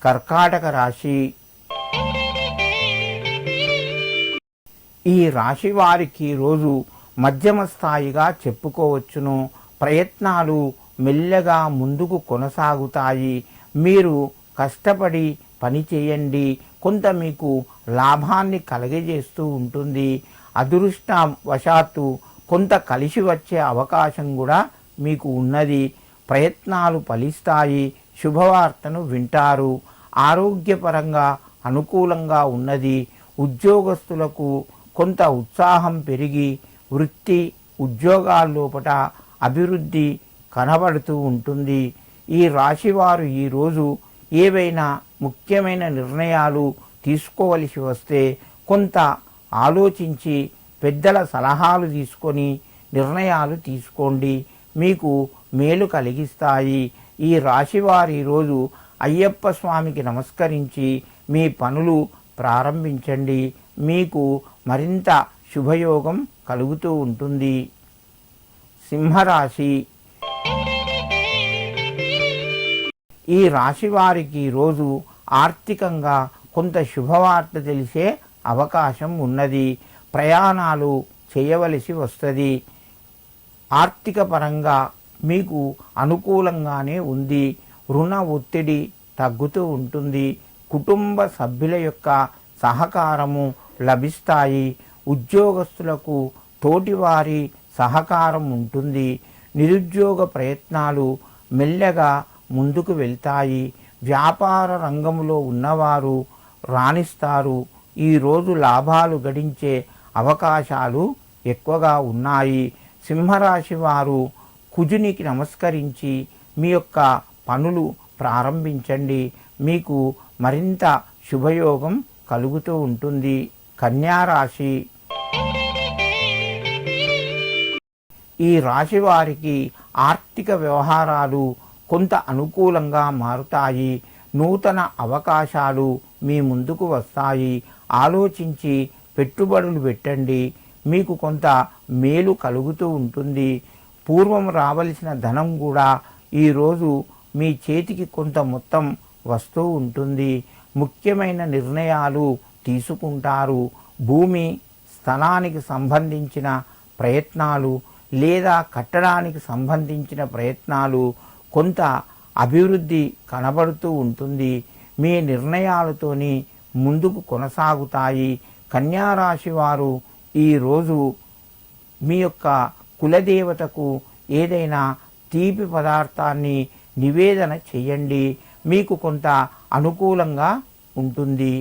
కర్కాటక రాశి. ఈ రాశి వారికి రోజు మధ్యమ స్థాయిగా చెప్పుకోవచ్చును. ప్రయత్నాలు మెల్లగా ముందుకు కొనసాగుతాయి. మీరు కష్టపడి పని చేయండి, కొంత మీకు లాభాన్ని కలగజేస్తూ ఉంటుంది. అదృష్టవశాత్తు కొంత కలిసి వచ్చే అవకాశం కూడా మీకు ఉన్నది. ప్రయత్నాలు ఫలిస్తాయి, శుభవార్తను వింటారు. ఆరోగ్యపరంగా అనుకూలంగా ఉన్నది. ఉద్యోగస్తులకు కొంత ఉత్సాహం పెరిగి వృత్తి ఉద్యోగాల్లోపట అభివృద్ధి కనబడుతూ ఉంటుంది. ఈ రాశివారు ఈరోజు ఏవైనా ముఖ్యమైన నిర్ణయాలు తీసుకోవలసి వస్తే కొంత ఆలోచించి పెద్దల సలహాలు తీసుకొని నిర్ణయాలు తీసుకోండి, మీకు మేలు కలిగిస్తాయి. ఈ రాశివారు ఈరోజు అయ్యప్ప స్వామికి నమస్కరించి మీ పనులు ప్రారంభించండి, మీకు మరింత శుభయోగం కలుగుతూ ఉంటుంది. సింహరాశి. ఈ రాశి వారికి రోజు ఆర్థికంగా కొంత శుభవార్త తెలిసే అవకాశం ఉన్నది. ప్రయాణాలు చేయవలసి వస్తుంది. ఆర్థిక పరంగా మీకు అనుకూలంగానే ఉంది. రుణ ఒత్తిడి తగ్గుతూ ఉంటుంది. కుటుంబ సభ్యుల యొక్క సహకారము లభిస్తాయి. ఉద్యోగస్తులకు తోటివారి సహకారం ఉంటుంది. నిరుద్యోగ ప్రయత్నాలు మెల్లగా ముందుకు వెళ్తాయి. వ్యాపార రంగంలో ఉన్నవారు రాణిస్తారు. ఈరోజు లాభాలు గడించే అవకాశాలు ఎక్కువగా ఉన్నాయి. సింహరాశి వారు కుజునికి నమస్కరించి మీ యొక్క పనులు ప్రారంభించండి, మీకు మరింత శుభయోగం కలుగుతూ ఉంటుంది. కన్యారాశి. ఈ రాశి వారికి ఆర్థిక వ్యవహారాలు కొంత అనుకూలంగా మారుతాయి. నూతన అవకాశాలు మీ ముందుకు వస్తాయి. ఆలోచించి పెట్టుబడులు పెట్టండి, మీకు కొంత మేలు కలుగుతూ ఉంటుంది. పూర్వం రావలసిన ధనం కూడా ఈరోజు మీ చేతికి కొంత మొత్తం వస్తూ ఉంటుంది. ముఖ్యమైన నిర్ణయాలు తీసుకుంటారు. భూమి స్థలానికి సంబంధించిన ప్రయత్నాలు లేదా కట్టడానికి సంబంధించిన ప్రయత్నాలు కొంత అభివృద్ధి కనబడుతూ ఉంటుంది. మీ నిర్ణయాలతోని ముందుకు కొనసాగుతాయి. కన్యారాశి వారు ఈరోజు మీ యొక్క కులదేవతకు ఏదైనా తీపి పదార్థాన్ని నివేదన చేయండి, మీకు కొంత అనుకూలంగా ఉంటుంది.